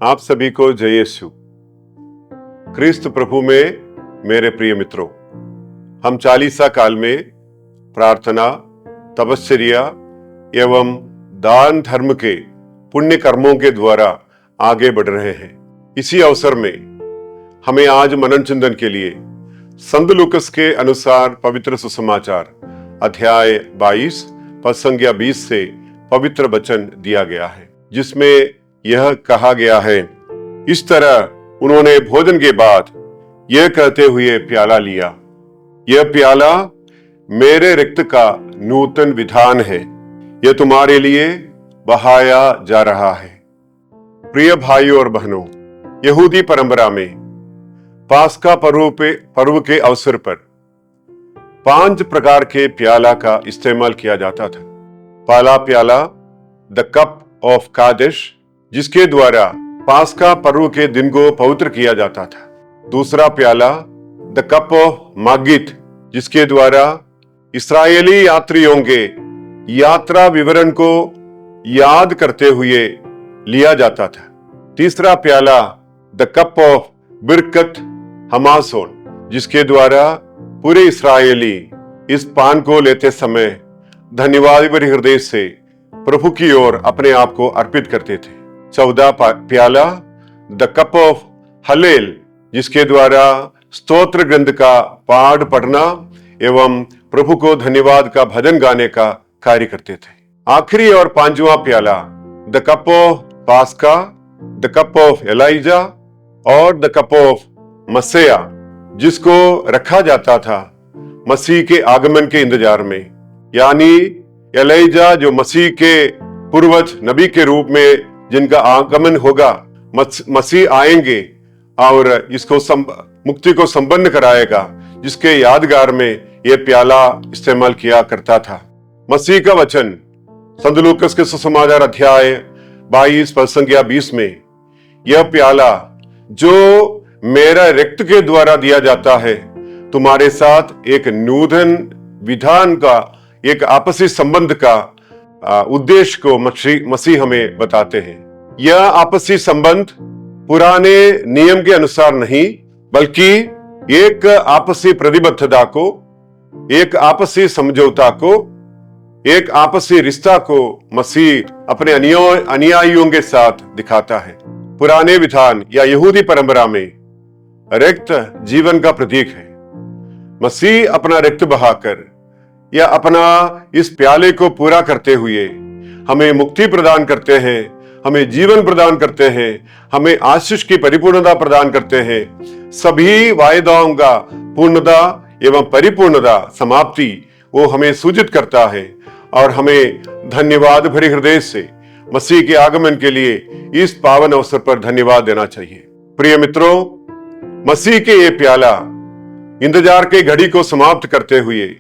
आप सभी को जय यीशु। क्रिस्त प्रभु में मेरे प्रिय मित्रों, हम चालीसा काल में प्रार्थना, तपस्या एवं दान धर्म के पुण्य कर्मों के द्वारा आगे बढ़ रहे हैं। इसी अवसर में हमें आज मनन चिंतन के लिए संत लूकस के अनुसार पवित्र सुसमाचार अध्याय 22 पद संख्या 20 से पवित्र वचन दिया गया है, जिसमें यह कहा गया है, इस तरह उन्होंने भोजन के बाद यह कहते हुए प्याला लिया, यह प्याला मेरे रक्त का नूतन विधान है, यह तुम्हारे लिए बहाया जा रहा है। प्रिय भाइयों और बहनों, यहूदी परंपरा में पास्का पर्व के अवसर पर 5 प्रकार के प्याला का इस्तेमाल किया जाता था। पहला प्याला द कप ऑफ कादेश, जिसके द्वारा पास्का पर्व के दिन को पवित्र किया जाता था। दूसरा प्याला द कप ऑफ मागित, जिसके द्वारा इस्राएली यात्रियों के यात्रा विवरण को याद करते हुए लिया जाता था। तीसरा प्याला द कप ऑफ बिरकत हमासोन, जिसके द्वारा पूरे इस्राएली इस पान को लेते समय धन्यवाद भरे हृदय से प्रभु की ओर अपने आप को अर्पित करते थे। चौथा प्याला द कप ऑफ हलेल, जिसके द्वारा स्तोत्र ग्रंथ का पाठ पढ़ना एवं प्रभु को धन्यवाद का भजन गाने का कार्य करते थे। आखिरी और 5वां प्याला the cup of Pascha, the cup of Elijah और द कप ऑफ मसीहा, जिसको रखा जाता था मसीह के आगमन के इंतजार में। यानी एलाइजा जो मसीह के पूर्वज नबी के रूप में जिनका आगमन होगा, मसीह आएंगे और इसको मुक्ति को संपन्न कराएगा, जिसके यादगार में यह प्याला इस्तेमाल किया करता था। मसीह का वचन संत लूकस के सुसमाचार अध्याय 22 पद संख्या 20 में, यह प्याला जो मेरा रक्त के द्वारा दिया जाता है, तुम्हारे साथ एक नूतन विधान का, एक आपसी संबंध का उद्देश्य को मसीह हमें बताते हैं। यह आपसी संबंध पुराने नियम के अनुसार नहीं, बल्कि एक आपसी प्रतिबद्धता को, एक आपसी समझौता को, एक आपसी रिश्ता को मसीह अपने अनुयायियों के साथ दिखाता है। पुराने विधान या यहूदी परंपरा में रक्त जीवन का प्रतीक है। मसीह अपना रक्त बहाकर या अपना इस प्याले को पूरा करते हुए हमें मुक्ति प्रदान करते हैं, हमें जीवन प्रदान करते हैं, हमें आशीष की परिपूर्णता प्रदान करते हैं। सभी वायदाओं का पूर्णता एवं परिपूर्णता समाप्ति वो हमें सूचित करता है और हमें धन्यवाद भरे हृदय से मसीह के आगमन के लिए इस पावन अवसर पर धन्यवाद देना चाहिए। प्रिय मित्रों, मसीह के ये प्याला इंतजार के घड़ी को समाप्त करते हुए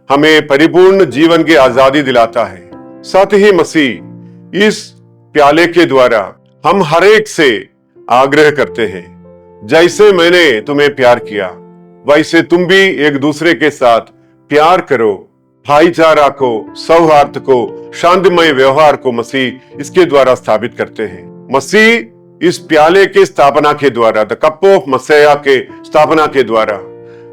हमें परिपूर्ण जीवन की आजादी दिलाता है। साथ ही मसीह इस प्याले के द्वारा हम हर एक से आग्रह करते हैं, जैसे मैंने तुम्हें प्यार किया वैसे तुम भी एक दूसरे के साथ प्यार करो। भाईचारा को, सौहार्द को, शांतिमय व्यवहार को मसीह इसके द्वारा स्थापित करते हैं। मसीह इस प्याले के स्थापना के द्वारा, द कप ऑफ मसीहा के स्थापना के द्वारा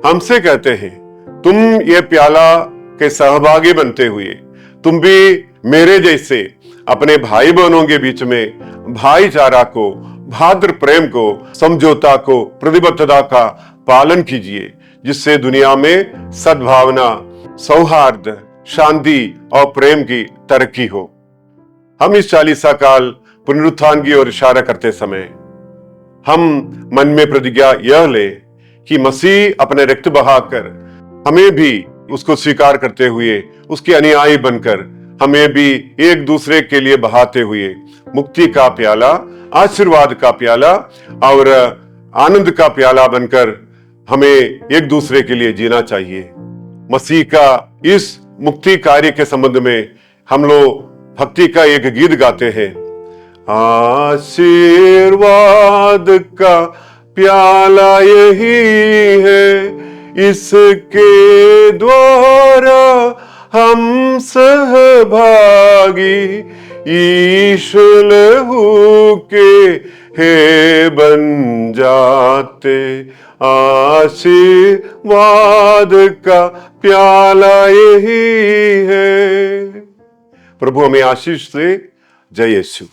हमसे कहते हैं, तुम ये प्याला के सहभागी बनते हुए तुम भी मेरे जैसे अपने भाई बहनों के बीच में भाईचारा को, भाद्र प्रेम को, समझौता को, प्रतिबद्धता का पालन कीजिए, जिससे दुनिया में सद्भावना, सौहार्द, शांति और प्रेम की तरक्की हो। हम इस चालीसा काल पुनरुत्थान की ओर इशारा करते समय हम मन में प्रतिज्ञा यह ले कि मसीह अपने रक्त बहाकर हमें भी उसको स्वीकार करते हुए उसके अनुयायी बनकर हमें भी एक दूसरे के लिए बहाते हुए मुक्ति का प्याला, आशीर्वाद का प्याला और आनंद का प्याला बनकर हमें एक दूसरे के लिए जीना चाहिए। मसीह का इस मुक्ति कार्य के संबंध में हम लोग भक्ति का एक गीत गाते हैं, आशीर्वाद का प्याला यही है, इसके द्वारा हम सहभागी, ईश लहू के हे बन जाते आशीर्वाद का प्याला यही है। प्रभु हमें आशीष दे। जय यीशु।